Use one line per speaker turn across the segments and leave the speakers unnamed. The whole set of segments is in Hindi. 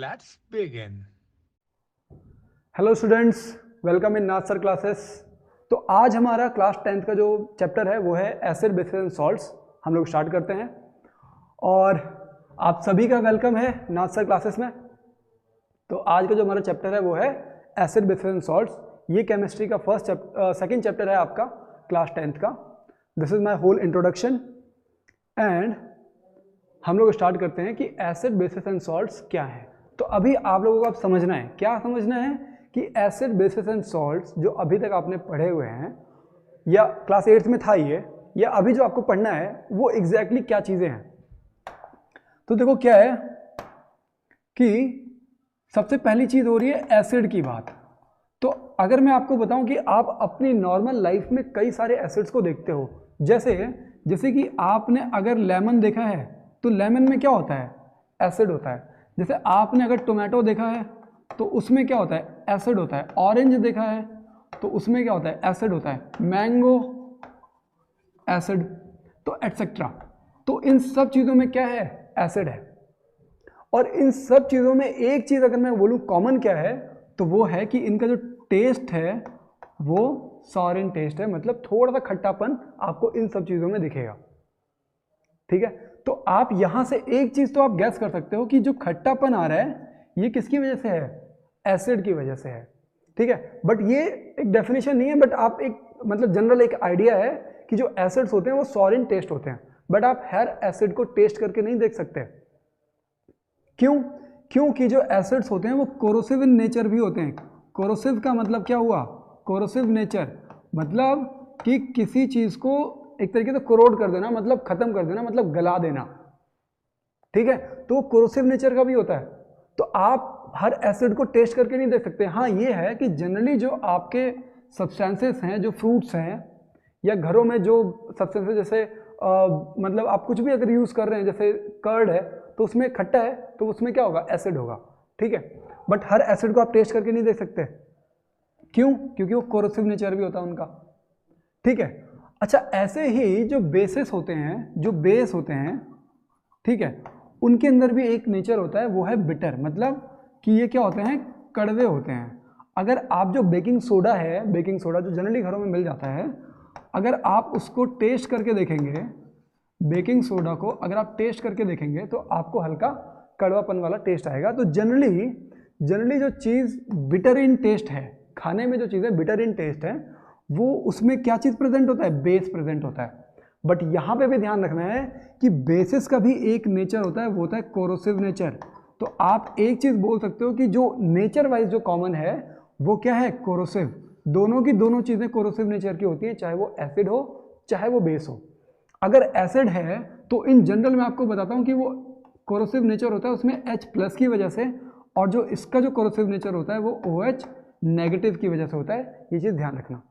Let's begin.
Hello students, welcome in Nath sir classes. तो आज हमारा क्लास 10th का जो चैप्टर है वो है एसिड बेसिस एंड सॉल्ट्स। हम लोग स्टार्ट करते हैं और आप सभी का वेलकम है नाथ सर क्लासेस में। तो आज का जो हमारा चैप्टर है वो है एसिड बेसिस एंड सॉल्ट्स। ये केमिस्ट्री का सेकंड चैप्टर है आपका क्लास 10th का। This is my whole introduction and हम लोग स्टार्ट करते हैं कि एसिड बेसिस एंड सॉल्ट्स क्या है। तो अभी आप लोगों को अब समझना है, क्या समझना है कि एसिड बेसिस एंड सॉल्ट्स जो अभी तक आपने पढ़े हुए हैं या क्लास 8th में था ये, या अभी जो आपको पढ़ना है वो एग्जैक्टली क्या चीज़ें हैं। तो देखो क्या है कि सबसे पहली चीज़ हो रही है एसिड की बात। तो अगर मैं आपको बताऊं कि आप अपनी नॉर्मल लाइफ में कई सारे एसिड्स को देखते हो, जैसे कि आपने अगर लेमन देखा है तो लेमन में क्या होता है, एसिड होता है। जैसे आपने अगर टोमेटो देखा है तो उसमें क्या होता है, एसिड होता है। ऑरेंज देखा है तो उसमें क्या होता है, एसिड होता है। मैंगो एसिड, तो एटसेट्रा। तो इन सब चीज़ों में क्या है, एसिड है। और इन सब चीज़ों में एक चीज़ अगर मैं बोलूँ कॉमन क्या है, तो वो है कि इनका जो टेस्ट है वो सॉरेन टेस्ट है, मतलब थोड़ा सा खट्टापन आपको इन सब चीज़ों में दिखेगा। ठीक है, तो आप यहां से एक चीज तो आप गैस कर सकते हो कि जो खट्टापन आ रहा है ये किसकी वजह से है, एसिड की वजह से है। ठीक है, बट ये एक डेफिनेशन नहीं है, बट आप एक मतलब जनरल एक आइडिया है कि जो एसिड्स होते हैं वो सॉलिन टेस्ट होते हैं, बट आप हर एसिड को टेस्ट करके नहीं देख सकते। क्यों? क्योंकि जो एसिड्स होते हैं वो कोरोसिव इन नेचर भी होते हैं। कोरोसिव का मतलब क्या हुआ, कोरोसिव नेचर मतलब कि किसी चीज को एक तरीके से कोरोड कर देना, मतलब खत्म कर देना, मतलब गला देना। ठीक है, तो कोरोसिव नेचर का भी होता है। तो आप हर एसिड को टेस्ट करके नहीं देख सकते। हाँ ये है कि जनरली जो आपके सब्सटेंसेस हैं, जो फ्रूट्स हैं या घरों में जो सब्सटेंसेस, जैसे मतलब आप कुछ भी अगर यूज कर रहे हैं, जैसे कर्ड है तो उसमें खट्टा है तो उसमें क्या होगा, एसिड होगा। ठीक है, बट हर एसिड को आप टेस्ट करके नहीं देख सकते। क्यों? क्योंकि वो कोरोसिव नेचर भी होता है उनका। ठीक है, अच्छा ऐसे ही जो बेसिस होते हैं, जो बेस होते हैं, ठीक है, उनके अंदर भी एक नेचर होता है, वो है बिटर। मतलब कि ये क्या होते हैं, कड़वे होते हैं। अगर आप जो बेकिंग सोडा है, बेकिंग सोडा जो जनरली घरों में मिल जाता है, अगर आप उसको टेस्ट करके देखेंगे, बेकिंग सोडा को अगर आप टेस्ट करके देखेंगे तो आपको हल्का कड़वापन वाला टेस्ट आएगा। तो जनरली जो चीज़ बिटर इन टेस्ट है, खाने में जो चीज़ें बिटर इन टेस्ट है, वो उसमें क्या चीज़ प्रेजेंट होता है, बेस प्रेजेंट होता है। बट यहाँ पे भी ध्यान रखना है कि बेसिस का भी एक नेचर होता है, वो होता है कोरोसिव नेचर। तो आप एक चीज़ बोल सकते हो कि जो नेचर वाइज जो कॉमन है वो क्या है, कोरोसिव। दोनों की दोनों चीज़ें कोरोसिव नेचर की होती हैं, चाहे वो एसिड हो चाहे वो बेस हो। अगर एसिड है तो इन जनरल मैं आपको बताता हूँ कि वो कोरोसिव नेचर होता है उसमें H+ की वजह से, और जो इसका जो कोरोसिव नेचर होता है वो OH नेगेटिव की वजह से होता है। ये चीज़ ध्यान रखना।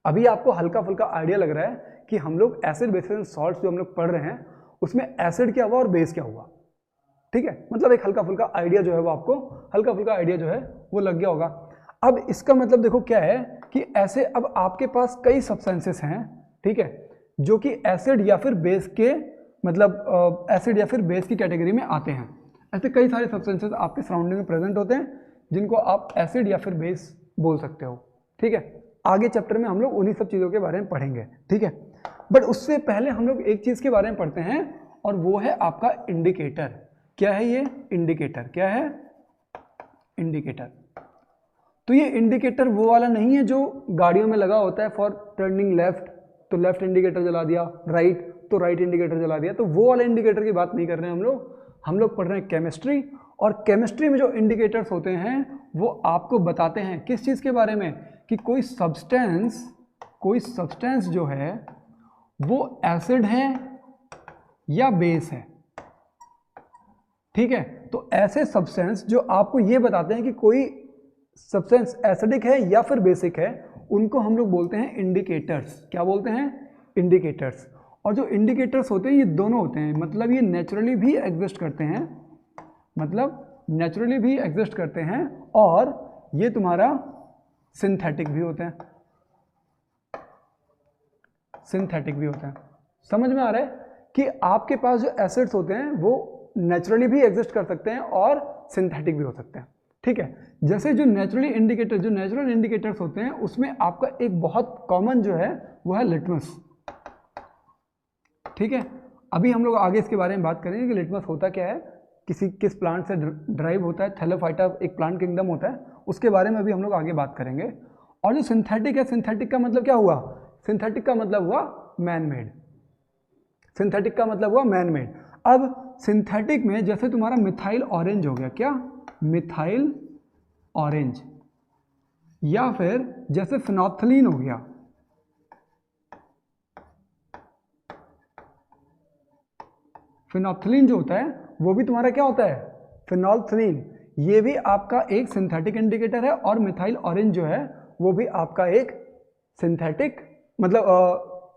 अभी आपको हल्का फुल्का आइडिया लग रहा है कि हम लोग एसिड बेसिस एंड सॉल्ट्स जो हम लोग पढ़ रहे हैं उसमें एसिड क्या हुआ और बेस क्या हुआ। ठीक है, मतलब एक हल्का फुल्का आइडिया जो है वो आपको, हल्का फुल्का आइडिया जो है वो लग गया होगा। अब इसका मतलब देखो क्या है कि ऐसे अब आपके पास कई सब्सटेंसेस हैं, ठीक है, जो कि एसिड या फिर बेस के, मतलब एसिड या फिर बेस की कैटेगरी में आते हैं। ऐसे कई सारे सब्सटेंसेस आपके सराउंडिंग में प्रेजेंट होते हैं जिनको आप एसिड या फिर बेस बोल सकते हो। ठीक है, आगे चैप्टर में हम लोग उन्हीं सब चीज़ों के बारे में पढ़ेंगे। ठीक है, बट उससे पहले हम लोग एक चीज़ के बारे में पढ़ते हैं और वो है आपका इंडिकेटर। क्या है ये इंडिकेटर, क्या है इंडिकेटर? तो ये इंडिकेटर वो वाला नहीं है जो गाड़ियों में लगा होता है फॉर टर्निंग लेफ्ट, तो लेफ्ट इंडिकेटर जला दिया, राइट तो राइट इंडिकेटर जला दिया। तो वो वाले इंडिकेटर की बात नहीं कर रहे हैं हम लोग पढ़ रहे हैं केमिस्ट्री। और केमिस्ट्री में जो इंडिकेटर्स होते हैं वो आपको बताते हैं किस चीज़ के बारे में, कि कोई सब्सटेंस जो है वो एसिड है या बेस है। ठीक है, तो ऐसे सब्सटेंस जो आपको ये बताते हैं कि कोई सब्सटेंस एसिडिक है या फिर बेसिक है, उनको हम लोग बोलते हैं इंडिकेटर्स। क्या बोलते हैं, इंडिकेटर्स। और जो इंडिकेटर्स होते हैं ये दोनों होते हैं, मतलब ये नेचुरली भी एग्जिस्ट करते हैं, और ये तुम्हारा सिंथेटिक भी होते हैं, समझ में आ रहा है कि आपके पास जो एसिड्स होते हैं वो नेचुरली भी एग्जिस्ट कर सकते हैं और सिंथेटिक भी हो सकते हैं। ठीक है, जैसे जो नेचुरल इंडिकेटर्स होते हैं उसमें आपका एक बहुत कॉमन जो है वो है लिटमस। ठीक है, अभी हम लोग आगे इसके बारे में बात करेंगे कि लिटमस होता क्या है, किस प्लांट से ड्राइव होता है। थैलोफाइटा एक प्लांट किंगडम होता है, उसके बारे में भी हम लोग आगे बात करेंगे। और जो सिंथेटिक है, सिंथेटिक का मतलब क्या हुआ, सिंथेटिक का मतलब हुआ मैन मेड। सिंथेटिक का मतलब हुआ मैन मेड। अब सिंथेटिक में जैसे तुम्हारा मिथाइल ऑरेंज हो गया, क्या मिथाइल ऑरेंज, या फिर जैसे फिनोल्फथलीन हो गया, फिनोल्फथलीन जो होता है वो भी तुम्हारा क्या होता है, फिनोल्फथलीन, ये भी आपका एक सिंथेटिक इंडिकेटर है। और मिथाइल ऑरेंज जो है वो भी आपका एक सिंथेटिक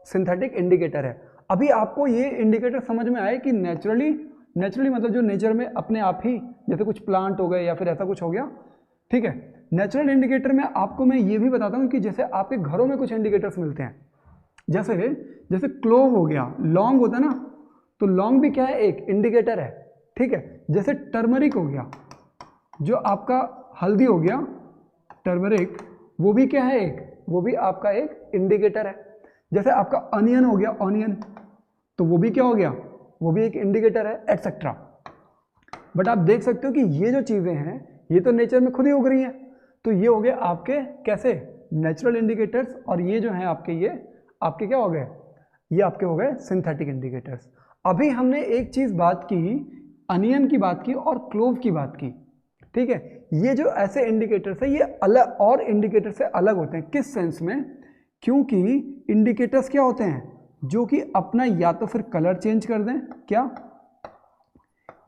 सिंथेटिक इंडिकेटर है। अभी आपको ये इंडिकेटर समझ में आए कि नेचुरली मतलब जो नेचर में अपने आप ही, जैसे कुछ प्लांट हो गए या फिर ऐसा कुछ हो गया। ठीक है, नेचुरल इंडिकेटर में आपको मैं ये भी बताता हूँ कि जैसे आपके घरों में कुछ इंडिकेटर्स मिलते हैं, जैसे क्लोव हो गया, लौंग होता है ना, तो लौंग भी क्या है, एक इंडिकेटर है। ठीक है, जैसे टर्मरिक हो गया, जो आपका हल्दी हो गया टर्मरिक, वो भी क्या है, वो भी आपका एक इंडिकेटर है। जैसे आपका अनियन हो गया, ऑनियन, तो वो भी क्या हो गया, वो भी एक इंडिकेटर है, एटसेट्रा। बट आप देख सकते हो कि ये जो चीज़ें हैं ये तो नेचर में खुद ही उग रही हैं। तो ये हो गए आपके कैसे नेचुरल इंडिकेटर्स, और ये जो हैं ये आपके क्या हो गए, ये आपके हो गए सिंथेटिक इंडिकेटर्स। अभी हमने एक चीज़ बात की, अनियन की बात की और क्लोव की बात की। ठीक है, ये जो ऐसे इंडिकेटर्स हैं ये अलग और इंडिकेटर से अलग होते हैं। किस सेंस में, क्योंकि इंडिकेटर्स क्या होते हैं, जो कि अपना या तो फिर कलर चेंज कर दें, क्या,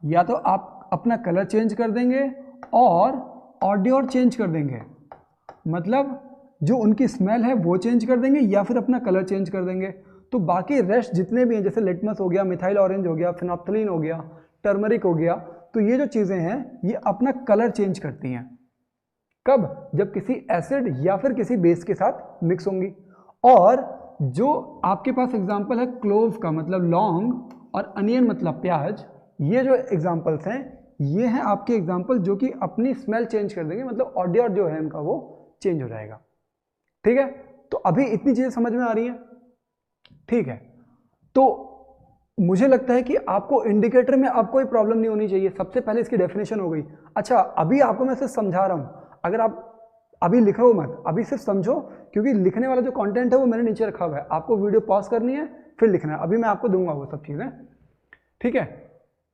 या तो आप अपना कलर चेंज कर देंगे और ऑडियोर चेंज कर देंगे, मतलब जो उनकी स्मेल है वो चेंज कर देंगे या फिर अपना कलर चेंज कर देंगे। तो बाकी रेस्ट जितने भी हैं, जैसे लिटमस हो गया, मिथाइल ऑरेंज हो गया, फिनोल्फथलीन हो गया, टर्मरिक हो गया, तो ये जो चीज़ें हैं ये अपना कलर चेंज करती हैं। कब, जब किसी एसिड या फिर किसी बेस के साथ मिक्स होंगी। और जो आपके पास एग्जाम्पल है क्लोव का मतलब लौंग, और अनियन मतलब प्याज, ये जो एग्जाम्पल्स हैं ये हैं आपके एग्जाम्पल जो कि अपनी स्मेल चेंज कर देंगे, मतलब ऑडियो जो है उनका वो चेंज हो जाएगा। ठीक है, तो अभी इतनी चीज़ें समझ में आ रही हैं। ठीक है, तो मुझे लगता है कि आपको इंडिकेटर में अब कोई प्रॉब्लम नहीं होनी चाहिए। सबसे पहले इसकी डेफिनेशन हो गई। अच्छा, अभी आपको मैं सिर्फ समझा रहा हूँ, अगर आप अभी लिखो मत, अभी सिर्फ समझो, क्योंकि लिखने वाला जो कंटेंट है वो मैंने नीचे रखा हुआ है। आपको वीडियो पॉज करनी है फिर लिखना है, अभी मैं आपको दूंगा वो सब चीज़ें। ठीक है,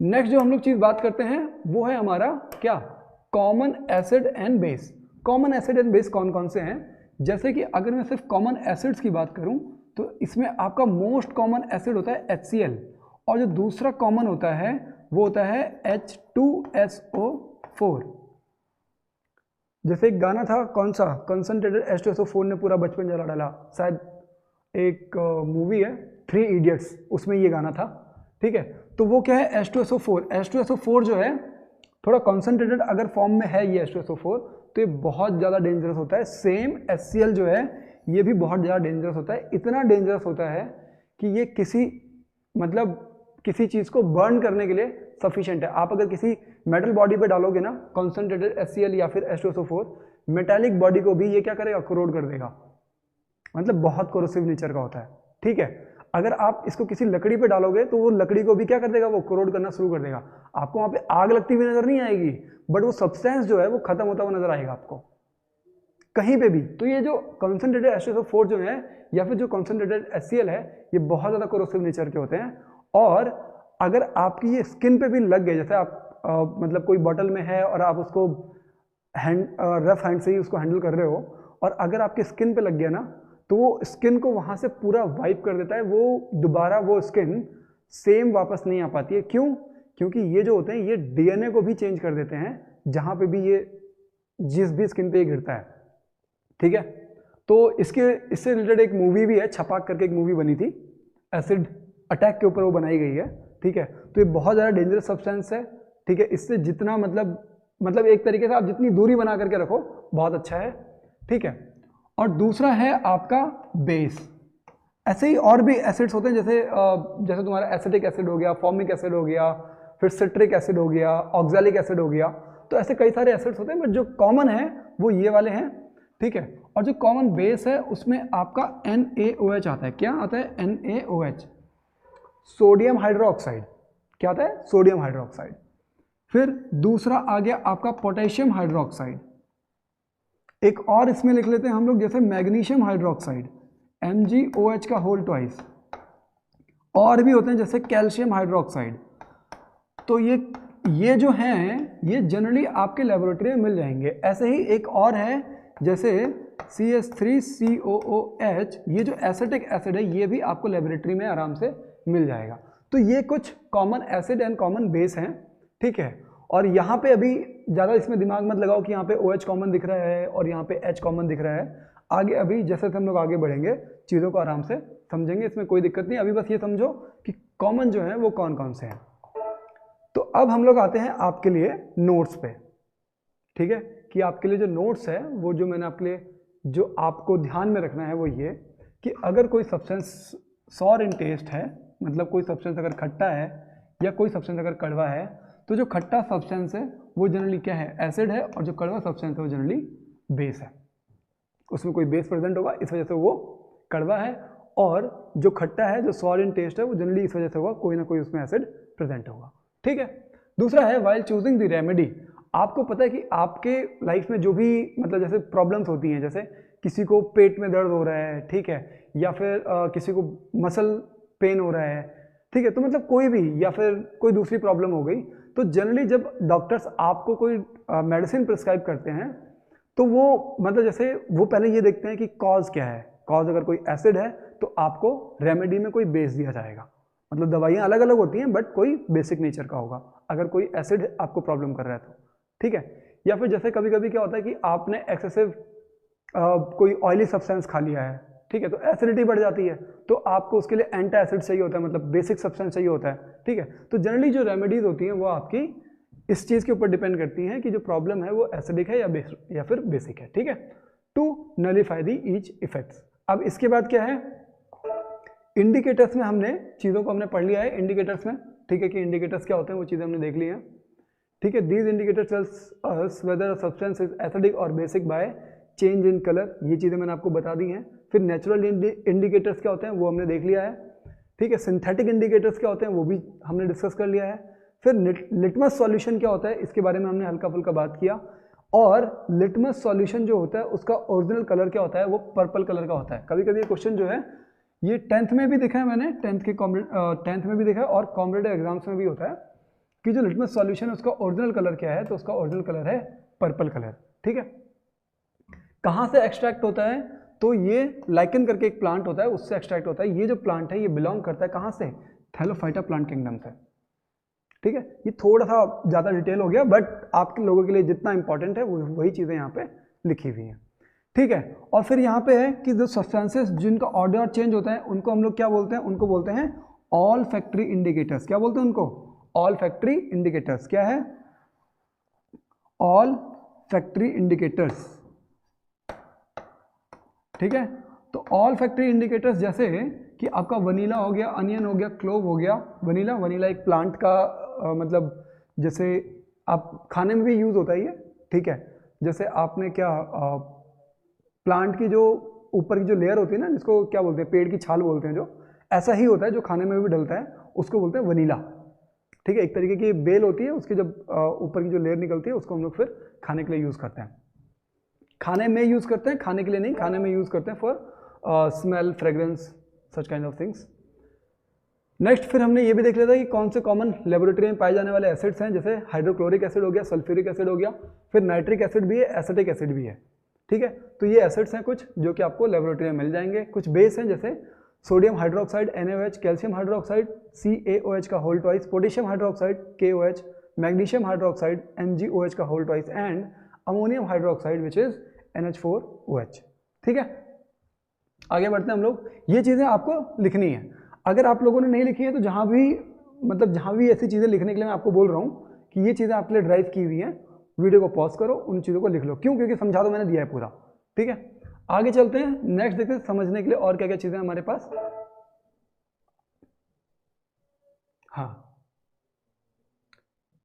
नेक्स्ट जो हम लोग चीज़ बात करते हैं वो है हमारा क्या, common acid and base. Common acid and base कौन कौन से हैं, जैसे कि अगर मैं सिर्फ कॉमन एसिड्स की बात करूं तो इसमें आपका मोस्ट कॉमन एसिड होता है HCl, और जो दूसरा कॉमन होता है वो होता है H2SO4। जैसे एक गाना था, कौन सा, कंसंट्रेटेड H2SO4 ने पूरा बचपन जला डाला, शायद एक मूवी है 3 इडियट्स, उसमें ये गाना था। ठीक है, तो वो क्या है, H2SO4। H2SO4 जो है थोड़ा कॉन्सेंट्रेटेड अगर फॉर्म में है ये H2SO4, तो ये बहुत ज़्यादा डेंजरस होता है। सेम HCl जो है ये भी बहुत ज़्यादा डेंजरस होता है, इतना डेंजरस होता है कि ये किसी चीज़ को बर्न करने के लिए सफिशिएंट है। आप अगर किसी मेटल बॉडी पे डालोगे ना कॉन्सेंट्रेटेड HCl या फिर H2SO4, मेटालिक बॉडी को भी ये क्या करेगा, कोरोड कर देगा, मतलब बहुत कोरोसिव नेचर का होता है। ठीक है, अगर आप इसको किसी लकड़ी पे डालोगे तो वो लकड़ी को भी क्या कर देगा, वो कोरोड करना शुरू कर देगा। आपको वहाँ पे आग लगती हुई नजर नहीं आएगी, बट वो सब्सटेंस जो है वो खत्म होता हुआ नजर आएगा आपको कहीं पे भी। तो ये जो कॉन्सेंट्रेटेड H2SO4 जो है या फिर जो कॉन्सेंट्रेटेड HCl है, ये बहुत ज़्यादा कोरोसिव नेचर के होते हैं। और अगर आपकी ये स्किन पे भी लग गए, जैसे आप मतलब कोई बॉटल में है और आप उसको रफ हैंड से ही उसको हैंडल कर रहे हो, और अगर आपकी स्किन पे लग गया ना, तो वो स्किन को वहाँ से पूरा वाइप कर देता है, वो दोबारा वो स्किन सेम वापस नहीं आ पाती है। क्यों, क्योंकि ये जो होते हैं ये DNA को भी चेंज कर देते हैं, जहाँ पे भी ये जिस भी स्किन पे ये गिरता है। ठीक है, तो इससे रिलेटेड एक मूवी भी है, छपाक करके एक मूवी बनी थी, एसिड अटैक के ऊपर वो बनाई गई है। ठीक है, तो ये बहुत ज़्यादा डेंजरस सब्सटेंस है। ठीक है, इससे जितना मतलब एक तरीके से आप जितनी दूरी बना करके रखो बहुत अच्छा है। ठीक है, और दूसरा है आपका बेस। ऐसे ही और भी एसिड्स होते हैं, जैसे तुम्हारा एसिटिक एसिड हो गया, फॉर्मिक एसिड हो गया, फिर सिट्रिक एसिड हो गया, ऑक्सैलिक एसिड हो गया। तो ऐसे कई सारे एसिड्स होते हैं, बट जो कॉमन है वो ये वाले हैं, ठीक है। और जो कॉमन बेस है उसमें आपका NaOH आता है। क्या आता है? NaOH, sodium hydroxide. क्या आता है? Sodium hydroxide. फिर दूसरा आ गया आपका पोटेशियम हाइड्रोक्साइड। एक और इसमें लिख लेते हैं हम लोग, जैसे मैग्नीशियम हाइड्रोक्साइड, MgOH का होल ट्वाइस। और भी होते हैं जैसे कैल्शियम हाइड्रोक्साइड। तो ये जो हैं ये जनरली आपके लेबोरेटरी में मिल जाएंगे। ऐसे ही एक और है जैसे CH3COOH, ये जो एसिटिक एसिड है ये भी आपको लेबोरेटरी में आराम से मिल जाएगा। तो ये कुछ common acid and common base हैं, ठीक है। और यहाँ पे अभी ज़्यादा इसमें दिमाग मत लगाओ कि यहाँ पे OH कॉमन दिख रहा है और यहाँ पे H कॉमन दिख रहा है। आगे अभी जैसे हम लोग आगे बढ़ेंगे चीज़ों को आराम से समझेंगे, इसमें कोई दिक्कत नहीं। अभी बस ये समझो कि कॉमन जो है वो कौन कौन से हैं। तो अब हम लोग आते हैं आपके लिए नोट्स पे, ठीक है। कि आपके लिए जो नोट्स है वो जो मैंने आपके लिए जो आपको ध्यान में रखना है वो ये कि अगर कोई सब्सटेंस सॉर इन टेस्ट है, मतलब कोई सब्सटेंस अगर खट्टा है या कोई सब्सटेंस अगर कड़वा है, तो जो खट्टा सब्सटेंस है वो जनरली क्या है? एसिड है। और जो कड़वा सब्सटेंस है वो जनरली बेस है। उसमें कोई बेस प्रेजेंट होगा, इस वजह से वो कड़वा है। और जो खट्टा है, जो सॉर इन टेस्ट है, वो जनरली इस वजह से होगा, कोई ना कोई उसमें एसिड प्रेजेंट होगा, ठीक है। दूसरा है वाइल चूजिंग द रेमेडी। आपको पता है कि आपके लाइफ में जो भी मतलब जैसे प्रॉब्लम्स होती हैं, जैसे किसी को पेट में दर्द हो रहा है, ठीक है, या फिर किसी को मसल पेन हो रहा है, ठीक है, तो मतलब कोई भी, या फिर कोई दूसरी प्रॉब्लम हो गई, तो जनरली जब डॉक्टर्स आपको कोई मेडिसिन प्रिस्क्राइब करते हैं तो वो मतलब जैसे वो पहले ये देखते हैं कि कॉज क्या है। कॉज अगर कोई एसिड है तो आपको रेमेडी में कोई बेस दिया जाएगा। मतलब दवाइयाँ अलग अलग होती हैं बट कोई बेसिक नेचर का होगा अगर कोई एसिड आपको प्रॉब्लम कर रहा है तो, ठीक है। या फिर जैसे कभी कभी क्या होता है कि आपने एक्सेसिव कोई ऑयली सब्सटेंस खा लिया है, ठीक है, तो एसिडिटी बढ़ जाती है, तो आपको उसके लिए एंटी एसिड चाहिए होता है, मतलब बेसिक सब्सटेंस चाहिए होता है, ठीक है। तो जनरली जो रेमेडीज होती हैं वो आपकी इस चीज़ के ऊपर डिपेंड करती हैं कि जो प्रॉब्लम है वो एसिडिक है या फिर बेसिक है, ठीक है, to nullify the each effects. अब इसके बाद क्या है? इंडिकेटर्स में हमने चीज़ों को हमने पढ़ लिया है इंडिकेटर्स में, ठीक है, कि इंडिकेटर्स क्या होते हैं वो चीज़ें हमने देख ली हैं, ठीक है। These indicators tells us whether a substance is acidic और basic by change in colour, ये चीज़ें मैंने आपको बता दी हैं। फिर नेचुरल इंडिकेटर्स क्या होते हैं वो हमने देख लिया है, ठीक है। सिंथेटिक इंडिकेटर्स क्या होते हैं वो भी हमने डिस्कस कर लिया है। फिर लिटमस सॉल्यूशन क्या होता है इसके बारे में हमने हल्का फुल्का बात किया। और लिटमस सॉल्यूशन जो होता है उसका ओरिजिनल कलर क्या होता है? वो पर्पल कलर का होता है। कभी कभी ये क्वेश्चन जो है ये 10th में भी देखा है मैंने, 10th में भी देखा है और कॉम्पिटिटिव एग्जाम्स में भी होता है कि जो लिटमस सॉल्यूशन है उसका ओरिजिनल कलर क्या है, तो उसका ओरिजिनल कलर है पर्पल कलर, ठीक है। कहाँ से एक्सट्रैक्ट होता है? तो ये लाइकन करके एक प्लांट होता है उससे एक्सट्रैक्ट होता है। ये जो प्लांट है ये बिलोंग करता है कहाँ से? थैलोफाइटा प्लांट किंगडम से, ठीक है। ये थोड़ा सा ज़्यादा डिटेल हो गया बट आपके लोगों के लिए जितना इंपॉर्टेंट है वही चीज़ें यहाँ पे लिखी हुई हैं, ठीक है। और फिर यहाँ पे है कि जो सब्सटेंसेस जिनका ऑर्डर चेंज होता है उनको हम लोग क्या बोलते हैं? उनको बोलते हैं ऑल फैक्ट्री इंडिकेटर्स। क्या बोलते हैं उनको? All factory indicators. क्या है? ऑल फैक्ट्री इंडिकेटर्स, ठीक है। तो ऑल फैक्ट्री इंडिकेटर्स जैसे कि आपका वनीला हो गया, अनियन हो गया, क्लोव हो गया। वनीला एक प्लांट का मतलब जैसे आप खाने में भी यूज़ होता है ये, ठीक है। जैसे आपने क्या प्लांट की जो ऊपर की जो लेयर होती है ना, जिसको क्या बोलते हैं, पेड़ की छाल बोलते हैं, जो ऐसा ही होता है जो खाने में भी डलता है, उसको बोलते हैं वनीला, ठीक है। एक तरीके की बेल होती है, उसकी जब ऊपर की जो लेयर निकलती है उसको हम लोग फिर खाने के लिए यूज़ करते हैं। खाने में यूज़ करते हैं, खाने के लिए नहीं, खाने में यूज़ करते हैं for smell, fragrance, such kind of things. Next फिर हमने ये भी देख लिया था कि कौन से कॉमन लेबोरेटरी में पाए जाने वाले एसिड्स हैं, जैसे हाइड्रोक्लोरिक एसिड हो गया, सल्फ्यूरिक एसिड हो गया, फिर नाइट्रिक एसिड भी है, एसिटिक एसिड भी है, ठीक है। तो ये एसिड्स हैं कुछ जो कि आपको लेबोरेटरी में मिल जाएंगे। कुछ बेस हैं जैसे sodium hydroxide NaOH, calcium hydroxide CaOH का whole twice, potassium hydroxide KOH, magnesium hydroxide MgOH का whole twice and ammonium hydroxide which is NH4OH, ठीक है। आगे बढ़ते हैं हम लोग। ये चीज़ें आपको लिखनी है। अगर आप लोगों ने नहीं लिखी है तो जहाँ भी ऐसी चीज़ें लिखने के लिए मैं आपको बोल रहा हूँ कि ये चीज़ें आपके लिए ड्राइव की हुई हैं, वीडियो को पॉज करो, उन चीज़ों को लिख लो। क्यों? क्योंकि समझा तो मैंने दिया है पूरा, ठीक है। आगे चलते हैं, नेक्स्ट देखते हैं समझने के लिए और क्या क्या चीज़ें हमारे पास। हाँ,